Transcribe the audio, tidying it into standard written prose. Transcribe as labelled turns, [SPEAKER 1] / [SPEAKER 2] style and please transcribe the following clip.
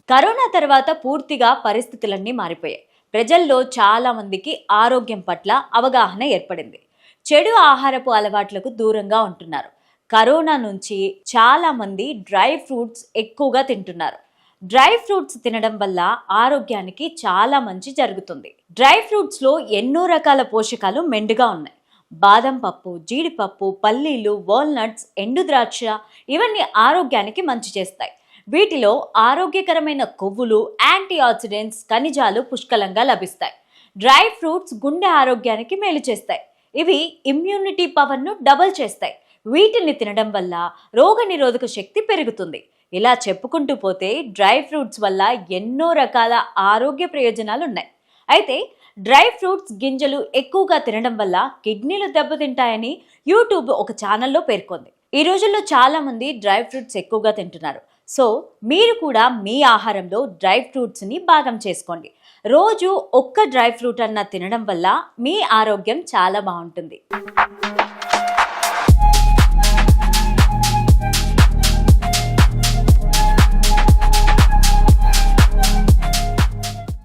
[SPEAKER 1] Corona తర్వాత పూర్తిగా పరిస్థితులన్నీ మారిపోయాయి. ప్రజల్లో చాలా మందికి ఆరోగ్యం పట్ల అవగాహన ఏర్పడింది. చెడు ఆహారపు అలవాట్లకు దూరంగా ఉంటున్నారు. కరోనా నుంచి చాలా మంది డ్రై ఫ్రూట్స్ ఎక్కువగా తింటున్నారు. డ్రై ఫ్రూట్స్ తినడం వల్ల ఆరోగ్యానికి చాలా మంచి జరుగుతుంది. డ్రై ఫ్రూట్స్ లో ఎన్నో రకాల పోషకాలు మెండుగా ఉన్నాయి. బాదం పప్పు, జీడిపప్పు, పల్లీలు, వాల్నట్స్, ఎండు ద్రాక్ష ఇవన్నీ ఆరోగ్యానికి మంచి చేస్తాయి. వీటిలో ఆరోగ్యకరమైన కొవ్వులు, యాంటీ ఆక్సిడెంట్స్, ఖనిజాలు పుష్కలంగా లభిస్తాయి. డ్రై ఫ్రూట్స్ గుండె ఆరోగ్యానికి మేలు చేస్తాయి. ఇవి ఇమ్యూనిటీ పవర్ను డబల్ చేస్తాయి. వీటిని తినడం వల్ల రోగనిరోధక శక్తి పెరుగుతుంది. ఇలా చెప్పుకుంటూ పోతే డ్రై ఫ్రూట్స్ వల్ల ఎన్నో రకాల ఆరోగ్య ప్రయోజనాలు ఉన్నాయి. అయితే డ్రై ఫ్రూట్స్ గింజలు ఎక్కువగా తినడం వల్ల కిడ్నీలు దెబ్బతింటాయని యూట్యూబ్ ఒక ఛానల్లో పేర్కొంది. ఈ రోజుల్లో చాలా మంది డ్రై ఫ్రూట్స్ ఎక్కువగా తింటున్నారు. సో మీరు కూడా మీ ఆహారంలో డ్రై ఫ్రూట్స్ని భాగం చేసుకోండి. రోజు ఒక్క డ్రై ఫ్రూట్ అన్న తినడం వల్ల మీ ఆరోగ్యం చాలా బాగుంటుంది.